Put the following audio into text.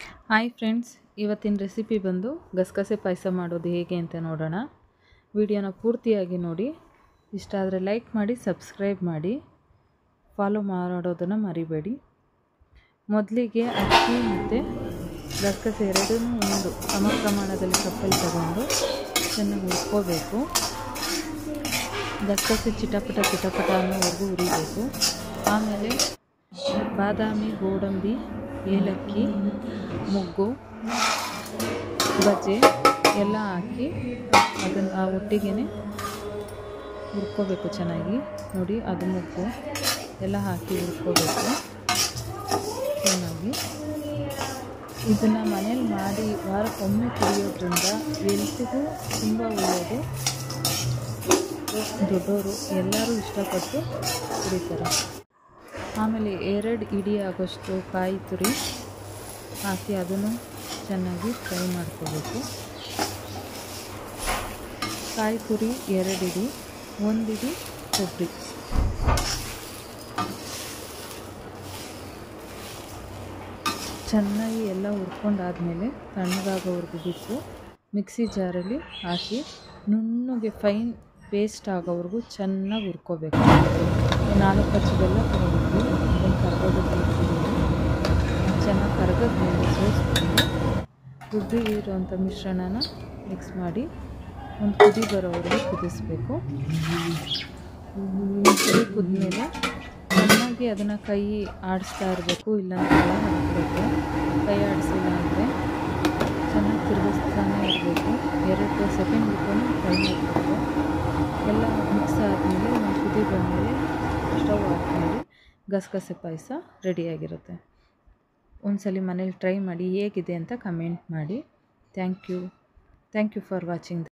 Hi friends, ಇವತ್ತಿನ recipe ಬಂದು ಗಸಗಸೆ ಪಾಯಸ ಮಾಡೋದು ಹೇಗೆ ಅಂತ ನೋಡೋಣ. ವಿಡಿಯೋನ ಪೂರ್ತಿಯಾಗಿ ನೋಡಿ. ಇಷ್ಟ ಆದರೆ ಲೈಕ್ ಮಾಡಿ, ಸಬ್ಸ್ಕ್ರೈಬ್ ಮಾಡಿ, ಫಾಲೋ ಮಾಡೋದನ್ನು ಮರಿಬೇಡಿ. ಮೊದಲಿಗೆ ಅಕ್ಕಿ ಮತ್ತು ಗಸಗಸೆ ಎರಡನ್ನೂ ಒಂದು ಸಮ ಪ್ರಮಾಣದಲ್ಲಿ ಕಪ್ಪಲ್ಲಿ ತಗೊಂಡು ಚೆನ್ನಾಗಿ ಹುರ್ಕೋಬೇಕು. ಗಸಗಸೆ ಚಿಟಪಟ ಅನ್ನೋವರೆಗೂ ಹುರಿಬೇಕು. ಆಮೇಲೆ ಬಾದಾಮಿ, ಗೋಡಂಬಿ, ಏಲಕ್ಕಿ, ಮೊಗ್ಗು, ಬಜೆ ಎಲ್ಲ ಹಾಕಿ ಅದನ್ನು ಆ ಒಟ್ಟಿಗೆ ಹುರ್ಕೋಬೇಕು ಚೆನ್ನಾಗಿ. ನೋಡಿ, ಅದು ಮೊಗ್ಗು ಎಲ್ಲ ಹಾಕಿ ಹುರ್ಕೋಬೇಕು ಚೆನ್ನಾಗಿ. ಇದನ್ನು ಮನೇಲಿ ಮಾಡಿ ವಾರಕ್ಕೊಮ್ಮೆ ಕುಡಿಯೋದ್ರಿಂದ ಹೆಲ್ತಿಗೂ ತುಂಬ ಒಳ್ಳೆಯದು. ದೊಡ್ಡವರು ಎಲ್ಲರೂ ಇಷ್ಟಪಟ್ಟು ಕುಡಿತಾರೆ. ಆಮೇಲೆ 2 ಇಡಿ ಆಗೋಷ್ಟು ಕಾಯಿ ತುರಿ ಹಾಕಿ ಅದನ್ನು ಚೆನ್ನಾಗಿ ಫ್ರೈ ಮಾಡ್ಕೋಬೇಕು. ಕಾಯಿ ತುರಿ 2 ಇಡಿ, 1 ಇಡಿ ಕೊಬ್ಬರಿ. ಚೆನ್ನಾಗಿ ಎಲ್ಲ ಹುರ್ಕೊಂಡಾದಮೇಲೆ ತಣ್ಣಗಾಗೋವರೆಗೂ ಬಿಟ್ಟು ಮಿಕ್ಸಿ ಜಾರಲ್ಲಿ ಹಾಕಿ ನುಣ್ಣಗೆ ಫೈನ್ ಪೇಸ್ಟ್ ಆಗೋವರೆಗೂ ಚೆನ್ನಾಗಿ ಹುರ್ಕೋಬೇಕು. 4 ಹಚ್ಚು ಬೆಲ್ಲ ತೊಗೊಬೇಕು. ಅದನ್ನು ಕರ್ಗೋದಕ್ಕೆ ಚೆನ್ನಾಗಿ ಕರಗದ್ಮೇಲೆ ಸೋಸ್ಕೊಂಡು ರುಬ್ಬಿರೋಂಥ ಮಿಶ್ರಣನ ಮಿಕ್ಸ್ ಮಾಡಿ ಒಂದು ಕುದಿ ಬರೋವರೆಗೂ ಕುದಿಸ್ಬೇಕು. ಕುದಿ ಕುದ್ಮೇಲೆ ಚೆನ್ನಾಗಿ ಅದನ್ನು ಕೈ ಆಡಿಸ್ತಾ ಇರಬೇಕು, ಇಲ್ಲಾಂದರೆ ಕೆಳ ಹಾಕಬೇಕು. ಕೈ ಆಡಿಸಿಲ್ಲ ಅಂದರೆ ಚೆನ್ನಾಗಿ ತಿರುಗಿಸ್ತಾನೆ ಇರಬೇಕು. 2 ಸೆಕೆಂಡ್ ಬಿಟ್ಟು ಫ್ರೈ ಮಾಡಬೇಕು. ಎಲ್ಲ ಮಿಕ್ಸ್ ಆದಮೇಲೆ ಒಂದು ಕುದಿ ಬಂದಮೇಲೆ ಸ್ಟವ್ ಆಫ್ ಮಾಡಿ ಗಸಗಸೆ ಪಾಯಸ ರೆಡಿಯಾಗಿರುತ್ತೆ. ಒಂದ್ಸಲಿ ಮನೇಲಿ ಟ್ರೈ ಮಾಡಿ ಹೇಗಿದೆ ಅಂತ ಕಮೆಂಟ್ ಮಾಡಿ. Thank you for watching.